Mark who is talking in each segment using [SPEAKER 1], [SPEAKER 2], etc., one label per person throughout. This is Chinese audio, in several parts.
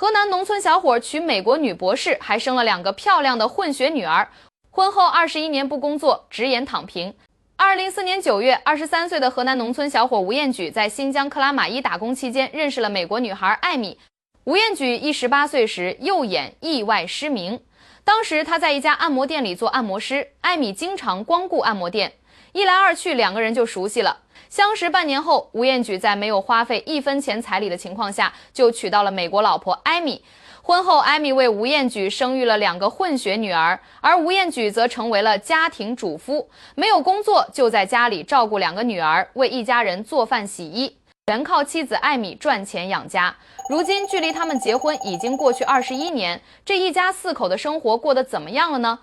[SPEAKER 1] 河南农村小伙娶美国女博士，还生了2个漂亮的混血女儿。婚后21年不工作，直言躺平。2004年9月，23岁的河南农村小伙吴彦举在新疆克拉玛依打工期间认识了美国女孩艾米。吴彦举18岁时右眼意外失明，当时他在一家按摩店里做按摩师，艾米经常光顾按摩店，一来二去2个人就熟悉了。相识半年后，吴彦举在没有花费1分钱彩礼的情况下，就娶到了美国老婆艾米。婚后，艾米为吴彦举生育了2个混血女儿，而吴彦举则成为了家庭主夫，没有工作就在家里照顾2个女儿，为一家人做饭洗衣，全靠妻子艾米赚钱养家。如今距离他们结婚已经过去21年，这一家4口的生活过得怎么样了呢？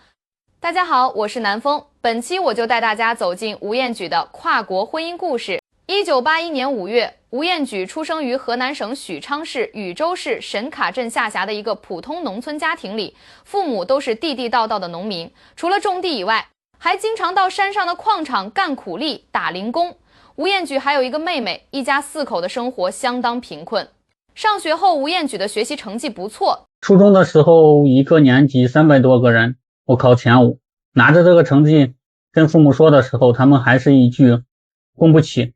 [SPEAKER 1] 大家好，我是南风，本期我就带大家走进吴彦举的跨国婚姻故事。1981年5月，吴彦举出生于河南省许昌市禹州市沈卡镇下辖的一个普通农村家庭里，父母都是地地道道的农民，除了种地以外，还经常到山上的矿场干苦力、打零工。吴彦举还有一个妹妹，一家4口的生活相当贫困。上学后，吴彦举的学习成绩不错，
[SPEAKER 2] 初中的时候一个年级300多个人，我考前5，拿着这个成绩跟父母说的时候，他们还是一句供不起。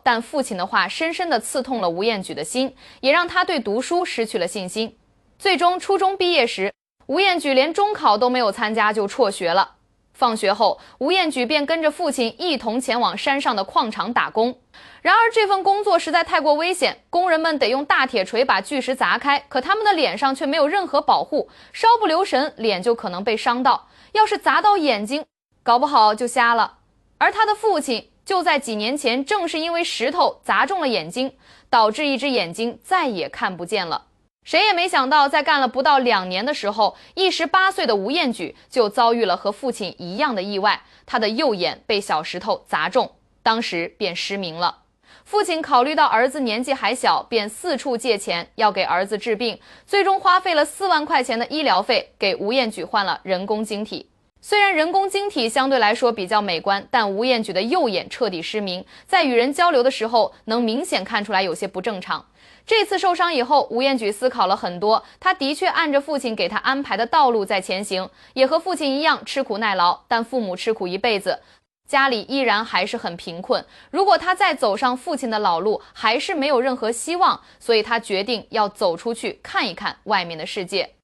[SPEAKER 1] 但父亲的话深深地刺痛了吴彦举的心，也让他对读书失去了信心。最终初中毕业时，吴彦举连中考都没有参加就辍学了。放学后，吴彦举便跟着父亲一同前往山上的矿场打工。然而这份工作实在太过危险，工人们得用大铁锤把巨石砸开，可他们的脸上却没有任何保护，稍不留神脸就可能被伤到，要是砸到眼睛，搞不好就瞎了。而他的父亲就在几年前正是因为石头砸中了眼睛，导致一只眼睛再也看不见了。谁也没想到，在干了不到2年的时候，18岁的吴彦举就遭遇了和父亲一样的意外，他的右眼被小石头砸中，当时便失明了。父亲考虑到儿子年纪还小，便四处借钱要给儿子治病，最终花费了4万块钱的医疗费，给吴彦举换了人工晶体。虽然人工晶体相对来说比较美观，但吴彦举的右眼彻底失明，在与人交流的时候能明显看出来有些不正常。这次受伤以后，吴彦举思考了很多，他的确按着父亲给他安排的道路在前行，也和父亲一样吃苦耐劳，但父母吃苦一辈子，家里依然还是很贫困。如果他再走上父亲的老路，还是没有任何希望，所以他决定要走出去看一看外面的世界。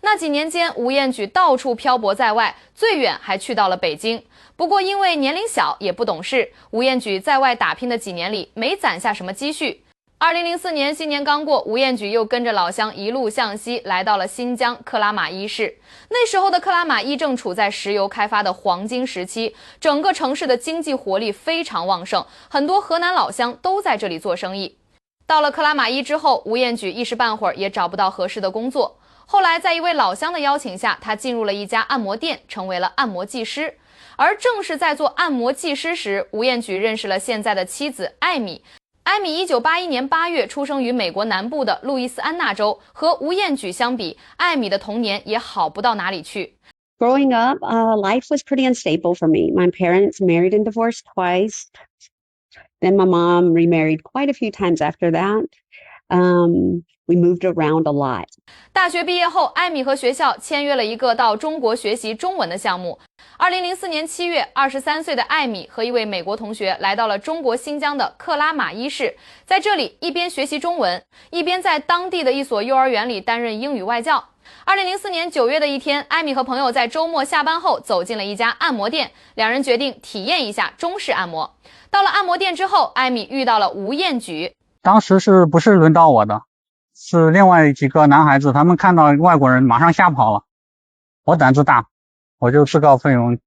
[SPEAKER 1] 那几年间，吴彦举到处漂泊在外，最远还去到了北京。不过因为年龄小也不懂事，吴彦举在外打拼的几年里没攒下什么积蓄。2004年新年刚过，吴彦举又跟着老乡一路向西，来到了新疆克拉玛依市。那时候的克拉玛依正处在石油开发的黄金时期，整个城市的经济活力非常旺盛，很多河南老乡都在这里做生意。到了克拉玛依之后，吴彦举一时半会儿也找不到合适的工作。后来在一位老乡的邀请下，他进入了一家按摩店，成为了按摩技师。而正是在做按摩技师时，吴彦举认识了现在的妻子艾米。艾米1981年8月出生于美国南部的路易斯安那州，和吴彦举相比，艾米的童年也好不到哪里去。
[SPEAKER 3] Growing up, life was pretty unstable for me. My parents married and divorced twice. Then my mom remarried quite a few times after that. We moved around a lot.
[SPEAKER 1] 大学毕业后，艾米和学校签约了一个到中国学习中文的项目。2004年7月，23岁的艾米和一位美国同学来到了中国新疆的克拉玛依市，在这里一边学习中文，一边在当地的一所幼儿园里担任英语外教。2004年9月的一天，艾米和朋友在周末下班后走进了一家按摩店，两人决定体验一下中式按摩。到了按摩店之后，艾米遇到了吴彦举。
[SPEAKER 2] 当时是不是轮到我的？是另外几个男孩子，他们看到外国人马上吓跑了。我胆子大，我就自告奋勇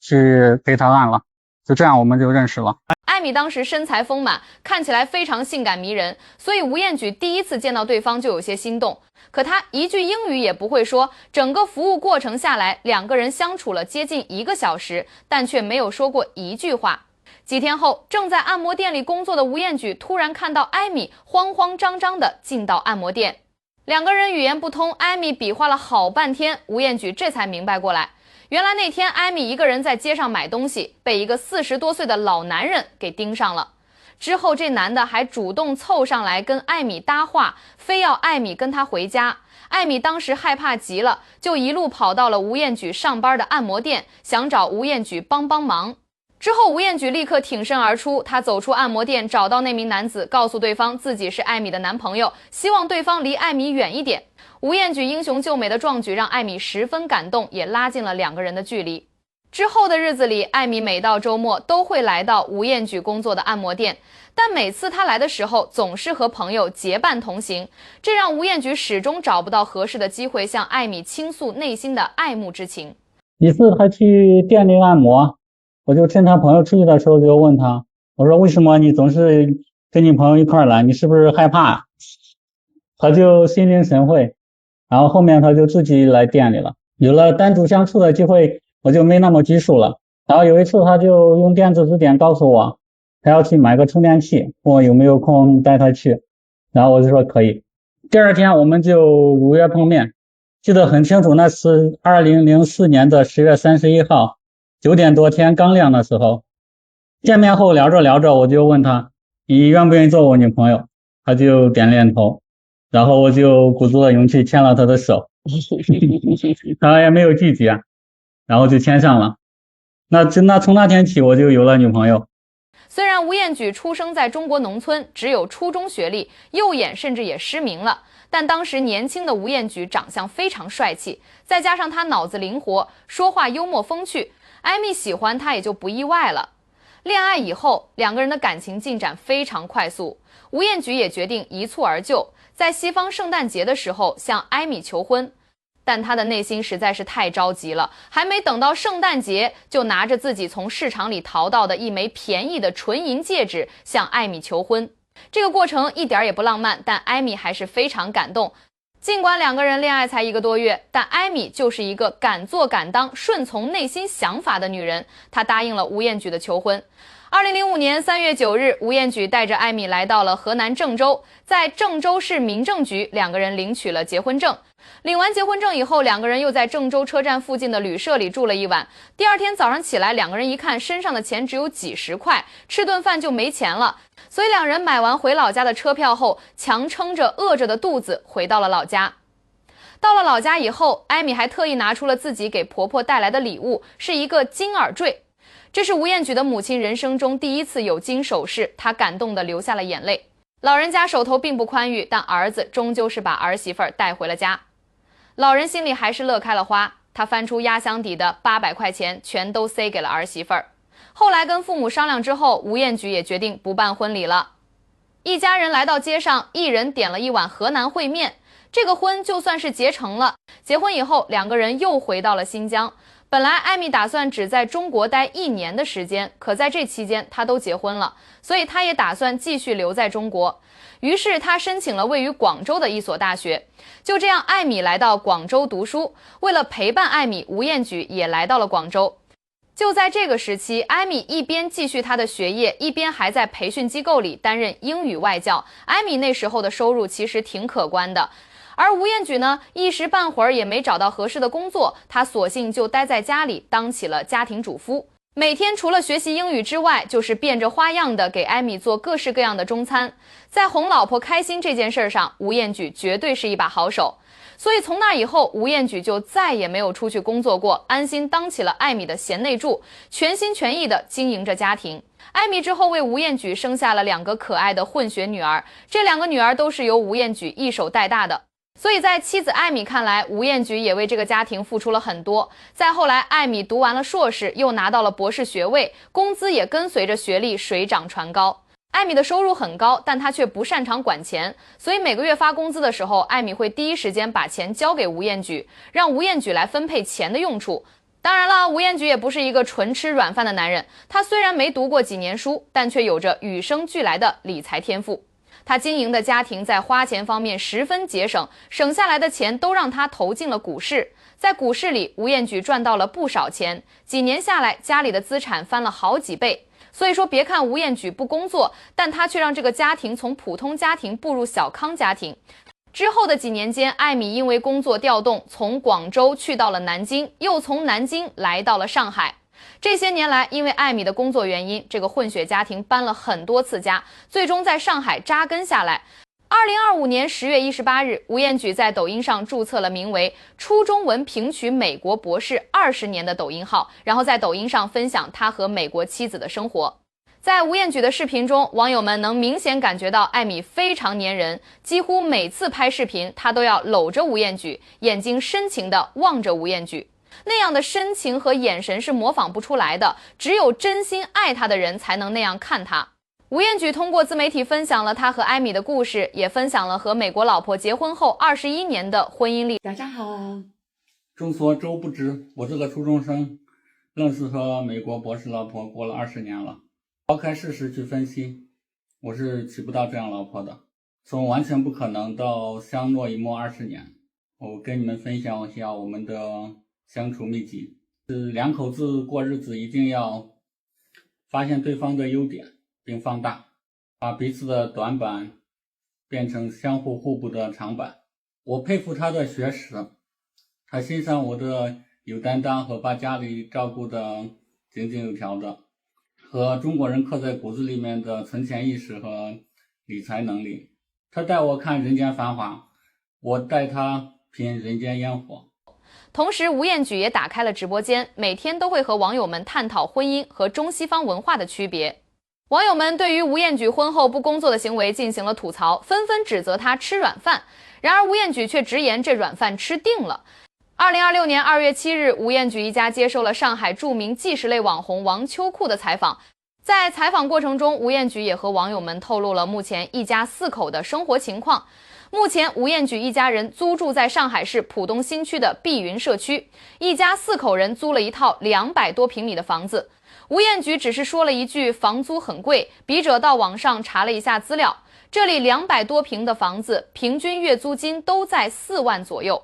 [SPEAKER 2] 去陪他按了，就这样我们就认识了。
[SPEAKER 1] 艾米当时身材丰满，看起来非常性感迷人，所以吴彦举第一次见到对方就有些心动。可他一句英语也不会说，整个服务过程下来，2个人相处了接近1个小时，但却没有说过一句话。几天后，正在按摩店里工作的吴彦举突然看到艾米慌慌张张地进到按摩店，2个人语言不通，艾米比划了好半天，吴彦举这才明白过来，原来那天艾米一个人在街上买东西，被一个40多岁的老男人给盯上了。之后这男的还主动凑上来跟艾米搭话，非要艾米跟他回家。艾米当时害怕极了，就一路跑到了吴彦举上班的按摩店，想找吴彦举帮忙。之后吴彦举立刻挺身而出，他走出按摩店，找到那名男子，告诉对方自己是艾米的男朋友，希望对方离艾米远一点。吴彦举英雄救美的壮举让艾米十分感动，也拉近了两个人的距离。之后的日子里，艾米每到周末都会来到吴彦举工作的按摩店，但每次他来的时候总是和朋友结伴同行，这让吴彦举始终找不到合适的机会向艾米倾诉内心的爱慕之情。
[SPEAKER 2] 一次他去店里按摩，我就趁他朋友出去的时候就问他，我说为什么你总是跟你朋友一块来，你是不是害怕？他就心领神会，然后后面他就自己来店里了，有了单独相处的机会，我就没那么拘束了。然后有一次他就用电子字典告诉我他要去买个充电器，问我有没有空带他去，然后我就说可以。第二天我们就如约碰面，记得很清楚，那是2004年的10月31号9点多，天刚亮的时候。见面后聊着我就问他，你愿不愿意做我女朋友？他就点点头，然后我就鼓足了勇气牵了他的手他也没有拒绝，然后就牵上了。那从那天起我就有了女朋友。
[SPEAKER 1] 虽然吴彦举出生在中国农村，只有初中学历，右眼甚至也失明了，但当时年轻的吴彦举长相非常帅气，再加上他脑子灵活，说话幽默风趣，艾米喜欢他也就不意外了。恋爱以后，两个人的感情进展非常快速，吴彦举也决定一蹴而就，在西方圣诞节的时候向艾米求婚。但他的内心实在是太着急了，还没等到圣诞节，就拿着自己从市场里淘到的一枚便宜的纯银戒指向艾米求婚。这个过程一点也不浪漫，但艾米还是非常感动。尽管两个人恋爱才1个多月，但艾米就是一个敢做敢当、顺从内心想法的女人。她答应了吴彦举的求婚。2005年3月9日，吴彦举带着艾米来到了河南郑州，在郑州市民政局，两个人领取了结婚证。领完结婚证以后，两个人又在郑州车站附近的旅社里住了一晚。第二天早上起来，两个人一看身上的钱只有几十块，吃顿饭就没钱了，所以两人买完回老家的车票后，强撑着饿着的肚子回到了老家。到了老家以后，艾米还特意拿出了自己给婆婆带来的礼物，是一个金耳坠。这是吴彦举的母亲人生中第一次有金首饰，她感动地流下了眼泪。老人家手头并不宽裕，但儿子终究是把儿媳妇带回了家。老人心里还是乐开了花，他翻出压箱底的800块钱，全都塞给了儿媳妇儿。后来跟父母商量之后，吴彦举也决定不办婚礼了。一家人来到街上，一人点了一碗河南烩面，这个婚就算是结成了。结婚以后，两个人又回到了新疆。本来艾米打算只在中国待1年的时间，可在这期间她都结婚了，所以她也打算继续留在中国。于是她申请了位于广州的一所大学。就这样，艾米来到广州读书。为了陪伴艾米，吴彦举也来到了广州。就在这个时期，艾米一边继续她的学业，一边还在培训机构里担任英语外教。艾米那时候的收入其实挺可观的。而吴彦举呢，一时半会儿也没找到合适的工作，他索性就待在家里当起了家庭主夫。每天除了学习英语之外，就是变着花样的给艾米做各式各样的中餐。在哄老婆开心这件事上，吴彦举绝对是一把好手。所以从那以后，吴彦举就再也没有出去工作过，安心当起了艾米的贤内助，全心全意的经营着家庭。艾米之后为吴彦举生下了2个可爱的混血女儿，这2个女儿都是由吴彦举一手带大的。所以在妻子艾米看来，吴彦举也为这个家庭付出了很多。再后来，艾米读完了硕士，又拿到了博士学位，工资也跟随着学历水涨船高。艾米的收入很高，但她却不擅长管钱，所以每个月发工资的时候，艾米会第一时间把钱交给吴彦举，让吴彦举来分配钱的用处。当然了，吴彦举也不是一个纯吃软饭的男人，他虽然没读过几年书，但却有着与生俱来的理财天赋。他经营的家庭在花钱方面十分节省，省下来的钱都让他投进了股市。在股市里，吴彦举赚到了不少钱，几年下来，家里的资产翻了好几倍。所以说，别看吴彦举不工作，但他却让这个家庭从普通家庭步入小康家庭。之后的几年间，艾米因为工作调动，从广州去到了南京，又从南京来到了上海。这些年来，因为艾米的工作原因，这个混血家庭搬了很多次家，最终在上海扎根下来。2025年10月18日，吴彦举在抖音上注册了名为“初中文评取美国博士20年”的抖音号，然后在抖音上分享他和美国妻子的生活。在吴彦举的视频中，网友们能明显感觉到艾米非常粘人，几乎每次拍视频，她都要搂着吴彦举，眼睛深情地望着吴彦举。那样的深情和眼神是模仿不出来的，只有真心爱他的人才能那样看他。吴彦举通过自媒体分享了他和艾米的故事，也分享了和美国老婆结婚后21年的婚姻历史。
[SPEAKER 3] 大家好，
[SPEAKER 2] 众所周不知，我这个初中生愣是和美国博士老婆过了20年了。抛开事实去分析，我是娶不到这样老婆的。从完全不可能到相濡以沫20年，我跟你们分享一下我们的相处秘籍。是两口子过日子一定要发现对方的优点并放大，把彼此的短板变成相互互补的长板。我佩服他的学识，他欣赏我的有担当和把家里照顾得井井有条的，和中国人刻在骨子里面的存钱意识和理财能力。他带我看人间繁华，我带他品人间烟火。
[SPEAKER 1] 同时，吴彦举也打开了直播间，每天都会和网友们探讨婚姻和中西方文化的区别。网友们对于吴彦举婚后不工作的行为进行了吐槽，纷纷指责他吃软饭。然而，吴彦举却直言这软饭吃定了。2026年2月7日，吴彦举一家接受了上海著名纪实类网红王秋库的采访。在采访过程中，吴彦举也和网友们透露了目前一家4口的生活情况。目前，吴彦举一家人租住在上海市浦东新区的碧云社区，一家4口人租了一套200多平米的房子。吴彦举只是说了一句房租很贵，笔者到网上查了一下资料，这里200多平的房子平均月租金都在4万左右。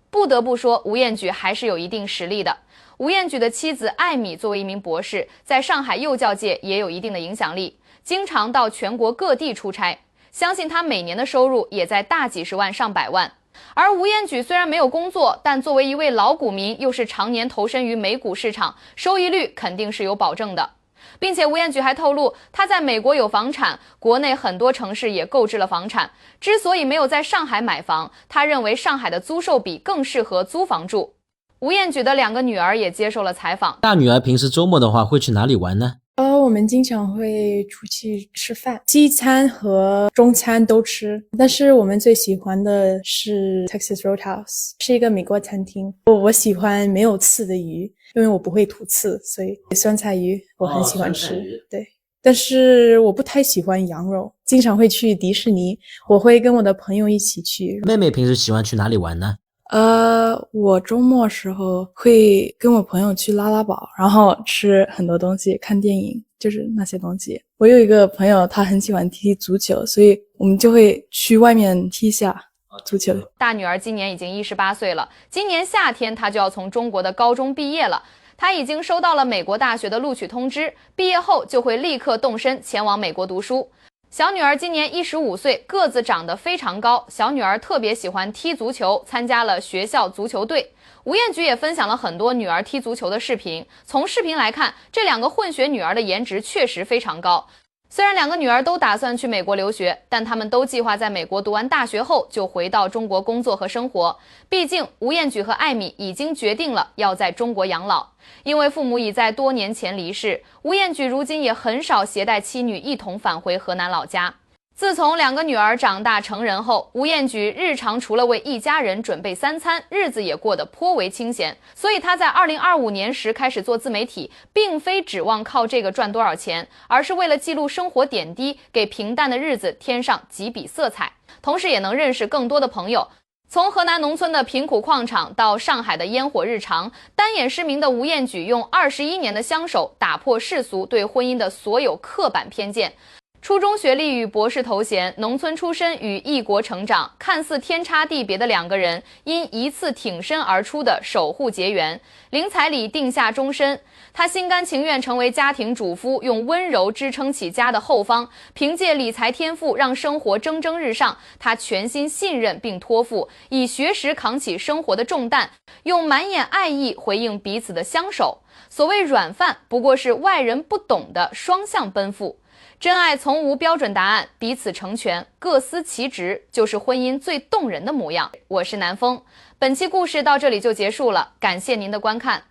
[SPEAKER 1] 不得不说，吴彦举还是有一定实力的。吴彦举的妻子艾米作为一名博士，在上海幼教界也有一定的影响力，经常到全国各地出差，相信他每年的收入也在大几十万上百万。而吴彦举虽然没有工作，但作为一位老股民，又是常年投身于美股市场，收益率肯定是有保证的。并且吴彦举还透露，他在美国有房产，国内很多城市也购置了房产。之所以没有在上海买房，他认为上海的租售比更适合租房住。吴彦举的2个女儿也接受了采访。
[SPEAKER 4] 大女儿平时周末的话会去哪里玩呢？
[SPEAKER 5] 我们经常会出去吃饭，西餐和中餐都吃，但是我们最喜欢的是 Texas Roadhouse， 是一个美国餐厅。我喜欢没有刺的鱼，因为我不会吐刺，所以酸菜鱼我很喜欢吃。对，但是我不太喜欢羊肉。经常会去迪士尼，我会跟我的朋友一起去。
[SPEAKER 4] 妹妹平时喜欢去哪里玩呢？
[SPEAKER 5] 我周末时候会跟我朋友去拉拉堡，然后吃很多东西，看电影，就是那些东西。我有一个朋友，他很喜欢踢足球，所以我们就会去外面踢一下足球。
[SPEAKER 1] 大女儿今年已经18岁了，今年夏天她就要从中国的高中毕业了。她已经收到了美国大学的录取通知，毕业后就会立刻动身前往美国读书。小女儿今年15岁，个子长得非常高。小女儿特别喜欢踢足球，参加了学校足球队。吴彦举也分享了很多女儿踢足球的视频。从视频来看，这2个混血女儿的颜值确实非常高。虽然2个女儿都打算去美国留学，但她们都计划在美国读完大学后就回到中国工作和生活。毕竟吴彦举和艾米已经决定了要在中国养老。因为父母已在多年前离世，吴彦举如今也很少携带妻女一同返回河南老家。自从2个女儿长大成人后，吴彦举日常除了为一家人准备3餐，日子也过得颇为清闲。所以他在2025年时开始做自媒体，并非指望靠这个赚多少钱，而是为了记录生活点滴，给平淡的日子添上几笔色彩，同时也能认识更多的朋友。从河南农村的贫苦矿场到上海的烟火日常，单眼失明的吴彦举用21年的相守，打破世俗对婚姻的所有刻板偏见。初中学历与博士头衔，农村出身与异国成长，看似天差地别的两个人，因一次挺身而出的守护结缘，林彩礼定下终身。她心甘情愿成为家庭主妇，用温柔支撑起家的后方，凭借理财天赋让生活蒸蒸日上。她全心信任并托付，以学识扛起生活的重担，用满眼爱意回应彼此的相守。所谓软饭，不过是外人不懂的双向奔赴。真爱从无标准答案，彼此成全，各司其职，就是婚姻最动人的模样。我是南风，本期故事到这里就结束了，感谢您的观看。